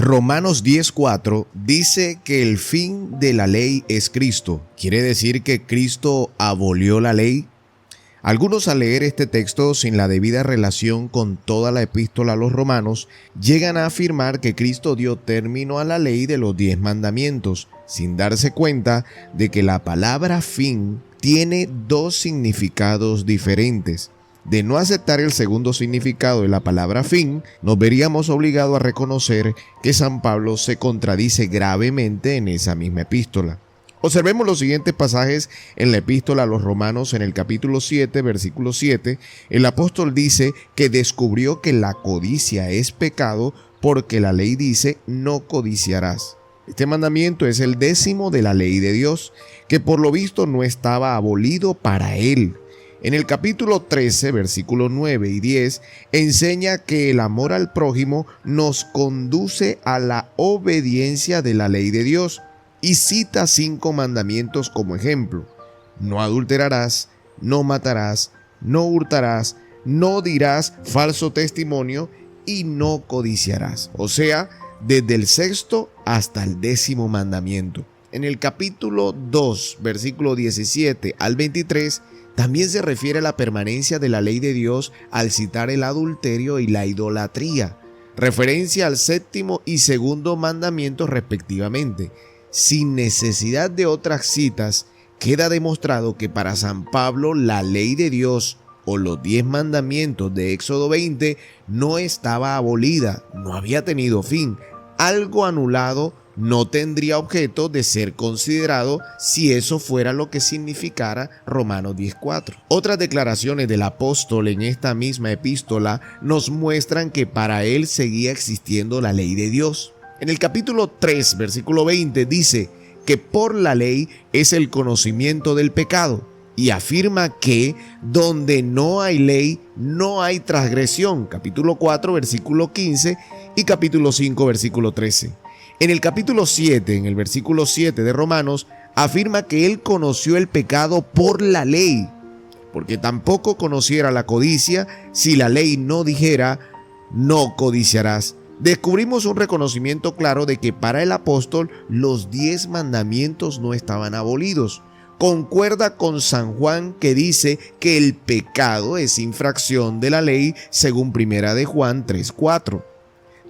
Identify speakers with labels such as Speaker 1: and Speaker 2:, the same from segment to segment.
Speaker 1: Romanos 10:4 dice que el fin de la ley es Cristo. ¿Quiere decir que Cristo abolió la ley? Algunos, al leer este texto sin la debida relación con toda la epístola a los romanos, llegan a afirmar que Cristo dio término a la ley de los 10 mandamientos, sin darse cuenta de que la palabra fin tiene dos significados diferentes. De no aceptar el segundo significado de la palabra fin, nos veríamos obligados a reconocer que San Pablo se contradice gravemente en esa misma epístola. Observemos los siguientes pasajes en la epístola a los romanos. En el capítulo 7, versículo 7, el apóstol dice que descubrió que la codicia es pecado porque la ley dice no codiciarás. Este mandamiento es el 10º de la ley de Dios, que por lo visto no estaba abolido para él. En el capítulo 13, versículos 9 y 10, enseña que el amor al prójimo nos conduce a la obediencia de la ley de Dios y cita 5 mandamientos como ejemplo: no adulterarás, no matarás, no hurtarás, no dirás falso testimonio y no codiciarás. O sea, desde el 6º hasta el 10º mandamiento. En el capítulo 2, versículo 17 al 23, también se refiere a la permanencia de la ley de Dios al citar el adulterio y la idolatría, referencia al 7º y 2º mandamiento respectivamente. Sin necesidad de otras citas, queda demostrado que para San Pablo la ley de Dios o los 10 mandamientos de Éxodo 20 no estaba abolida, no había tenido fin. Algo anulado no tendría objeto de ser considerado si eso fuera lo que significara Romanos 10:4. Otras declaraciones del apóstol en esta misma epístola nos muestran que para él seguía existiendo la ley de Dios. En el capítulo 3, versículo 20 dice que por la ley es el conocimiento del pecado y afirma que donde no hay ley no hay transgresión. Capítulo 4, versículo 15 y capítulo 5, versículo 13. En el capítulo 7, en el versículo 7 de Romanos, afirma que él conoció el pecado por la ley, porque tampoco conociera la codicia si la ley no dijera no codiciarás. Descubrimos un reconocimiento claro de que para el apóstol los 10 mandamientos no estaban abolidos. Concuerda con San Juan, que dice que el pecado es infracción de la ley según 1 de Juan 3:4.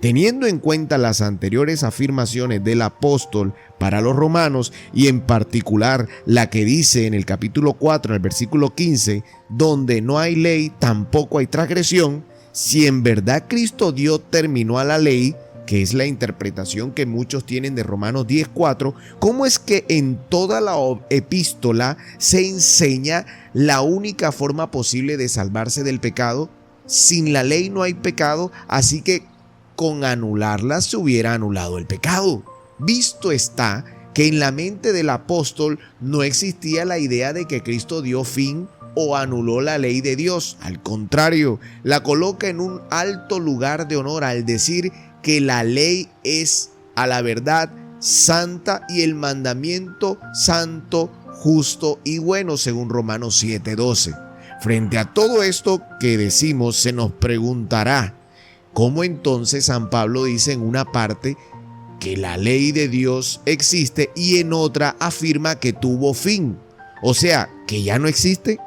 Speaker 1: Teniendo en cuenta las anteriores afirmaciones del apóstol para los romanos y en particular la que dice en el capítulo 4, el versículo 15, donde no hay ley, tampoco hay transgresión, si en verdad Cristo dio término a la ley, que es la interpretación que muchos tienen de Romanos 10:4, ¿cómo es que en toda la epístola se enseña la única forma posible de salvarse del pecado? Sin la ley no hay pecado, así que con anularla se hubiera anulado el pecado. Visto está que en la mente del apóstol no existía la idea de que Cristo dio fin o anuló la ley de Dios. Al contrario, la coloca en un alto lugar de honor al decir que la ley es, a la verdad, santa y el mandamiento santo, justo y bueno, según Romanos 7:12. Frente a todo esto que decimos, se nos preguntará: ¿cómo entonces San Pablo dice en una parte que la ley de Dios existe y en otra afirma que tuvo fin? O sea, ¿que ya no existe?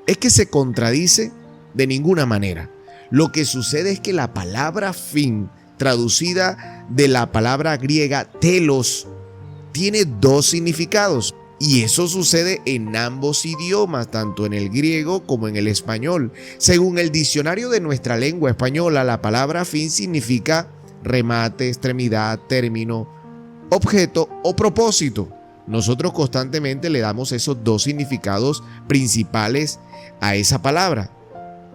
Speaker 1: ¿Es que se contradice? De ninguna manera. Lo que sucede es que la palabra fin, traducida de la palabra griega telos, tiene dos significados. Y eso sucede en ambos idiomas, tanto en el griego como en el español. Según el diccionario de nuestra lengua española, la palabra fin significa remate, extremidad, término, objeto o propósito. Nosotros constantemente le damos esos dos significados principales a esa palabra: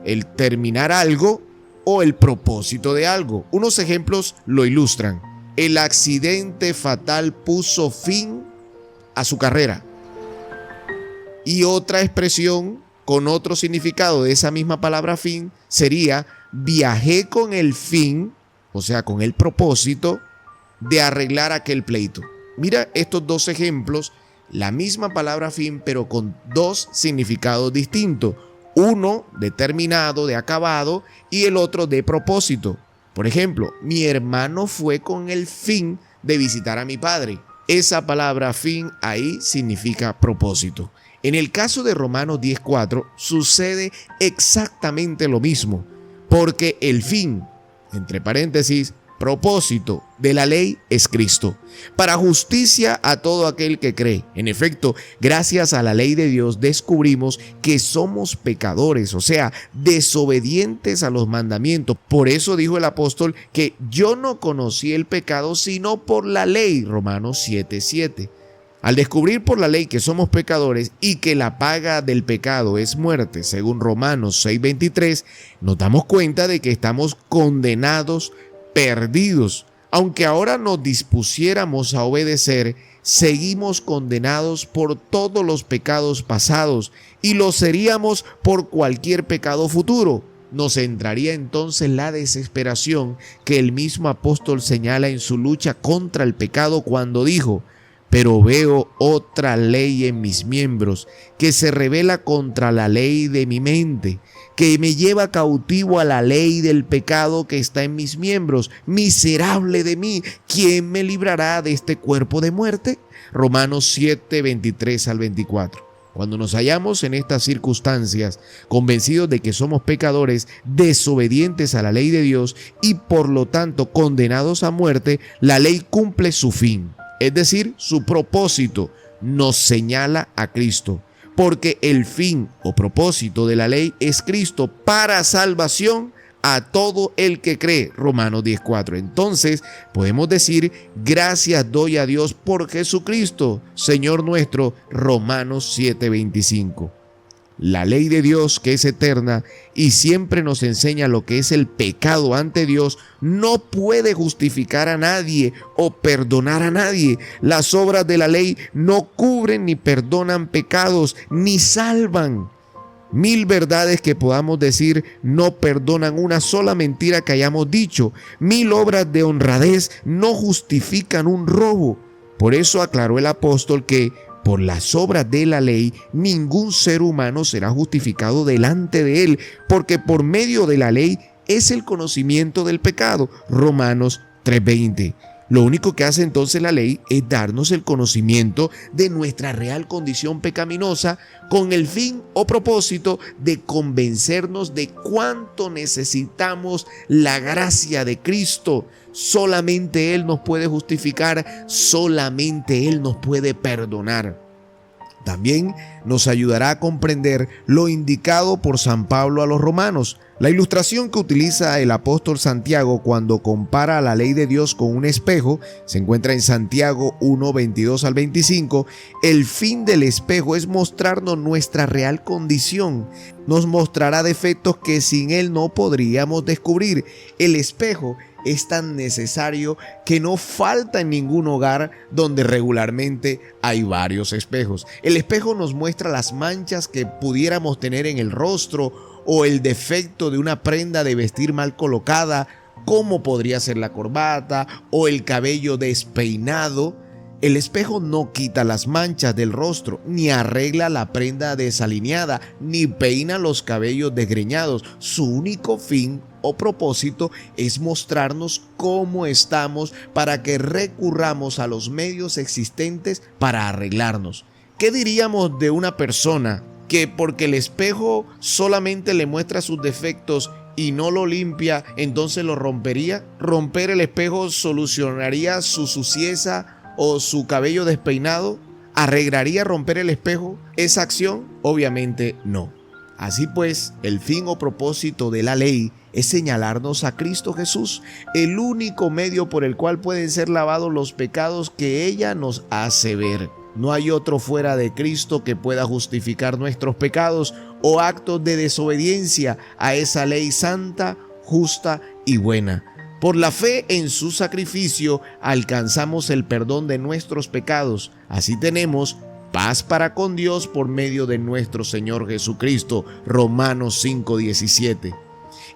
Speaker 1: el terminar algo o el propósito de algo. Unos ejemplos lo ilustran. El accidente fatal puso fin a su carrera. Y otra expresión con otro significado de esa misma palabra fin sería: viajé con el fin, o sea, con el propósito de arreglar aquel pleito. Mira estos dos ejemplos, la misma palabra fin, pero con dos significados distintos. Uno de terminado, de acabado, y el otro de propósito. Por ejemplo, mi hermano fue con el fin de visitar a mi padre. Esa palabra fin ahí significa propósito. En el caso de Romanos 10:4 sucede exactamente lo mismo, porque el fin, entre paréntesis, propósito de la ley es Cristo, para justicia a todo aquel que cree. En efecto, gracias a la ley de Dios descubrimos que somos pecadores, o sea, desobedientes a los mandamientos. Por eso dijo el apóstol que yo no conocí el pecado sino por la ley, Romanos 7:7. Al descubrir por la ley que somos pecadores y que la paga del pecado es muerte, según Romanos 6:23, nos damos cuenta de que estamos condenados, perdidos. Aunque ahora nos dispusiéramos a obedecer, seguimos condenados por todos los pecados pasados y lo seríamos por cualquier pecado futuro. Nos entraría entonces la desesperación que el mismo apóstol señala en su lucha contra el pecado cuando dijo: pero veo otra ley en mis miembros, que se rebela contra la ley de mi mente, que me lleva cautivo a la ley del pecado que está en mis miembros. Miserable de mí, ¿quién me librará de este cuerpo de muerte? Romanos 7:23-24. Cuando nos hallamos en estas circunstancias, convencidos de que somos pecadores, desobedientes a la ley de Dios y por lo tanto condenados a muerte, la ley cumple su fin. Es decir, su propósito nos señala a Cristo, porque el fin o propósito de la ley es Cristo para salvación a todo el que cree, Romanos 10:4. Entonces podemos decir: gracias doy a Dios por Jesucristo, Señor nuestro, Romanos 7:25. La ley de Dios, que es eterna y siempre nos enseña lo que es el pecado ante Dios, no puede justificar a nadie o perdonar a nadie. Las obras de la ley no cubren ni perdonan pecados, ni salvan. 1000 verdades que podamos decir no perdonan una sola mentira que hayamos dicho. 1000 obras de honradez no justifican un robo. Por eso aclaró el apóstol que por las obras de la ley, ningún ser humano será justificado delante de él, porque por medio de la ley es el conocimiento del pecado. Romanos 3:20. Lo único que hace entonces la ley es darnos el conocimiento de nuestra real condición pecaminosa, con el fin o propósito de convencernos de cuánto necesitamos la gracia de Cristo. Solamente Él nos puede justificar, solamente Él nos puede perdonar. También nos ayudará a comprender lo indicado por San Pablo a los romanos. La ilustración que utiliza el apóstol Santiago cuando compara la ley de Dios con un espejo se encuentra en Santiago 1:22-25. El fin del espejo es mostrarnos nuestra real condición. Nos mostrará defectos que sin él no podríamos descubrir. El espejo es tan necesario que no falta en ningún hogar donde regularmente hay varios espejos. El espejo nos muestra las manchas que pudiéramos tener en el rostro o el defecto de una prenda de vestir mal colocada, como podría ser la corbata o el cabello despeinado. El espejo no quita las manchas del rostro, ni arregla la prenda desalineada, ni peina los cabellos desgreñados. Su único fin o propósito es mostrarnos cómo estamos para que recurramos a los medios existentes para arreglarnos. ¿Qué diríamos de una persona que porque el espejo solamente le muestra sus defectos y no lo limpia, entonces lo rompería? ¿Romper el espejo solucionaría su suciedad o su cabello despeinado? ¿Arreglaría romper el espejo esa acción? Obviamente no. Así pues, el fin o propósito de la ley es señalarnos a Cristo Jesús, el único medio por el cual pueden ser lavados los pecados que ella nos hace ver. No hay otro fuera de Cristo que pueda justificar nuestros pecados o actos de desobediencia a esa ley santa, justa y buena. Por la fe en su sacrificio alcanzamos el perdón de nuestros pecados. Así tenemos paz para con Dios por medio de nuestro Señor Jesucristo. Romanos 5:17.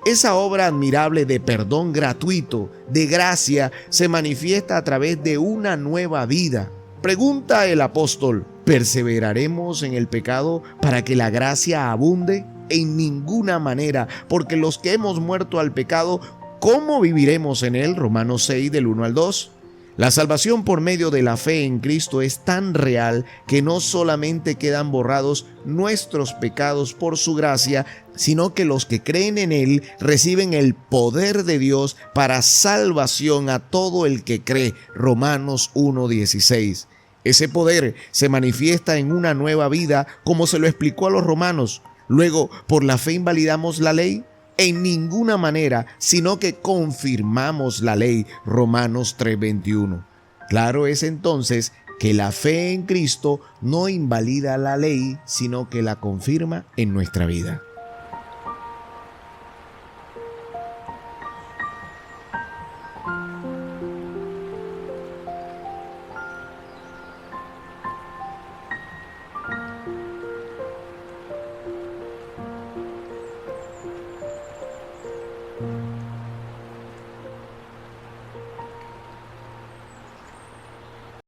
Speaker 1: Esa obra admirable de perdón gratuito, de gracia, se manifiesta a través de una nueva vida. Pregunta el apóstol: ¿perseveraremos en el pecado para que la gracia abunde? En ninguna manera, porque los que hemos muerto al pecado ¿Cómo viviremos en él? Romanos 6 del 1 al 2. La salvación por medio de la fe en Cristo es tan real que no solamente quedan borrados nuestros pecados por su gracia, sino que los que creen en Él reciben el poder de Dios para salvación a todo el que cree. Romanos 1:16. Ese poder se manifiesta en una nueva vida, como se lo explicó a los romanos. Luego, ¿por la fe invalidamos la ley? En ninguna manera, sino que confirmamos la ley. Romanos 3:21. Claro es entonces que la fe en Cristo no invalida la ley, sino que la confirma en nuestra vida.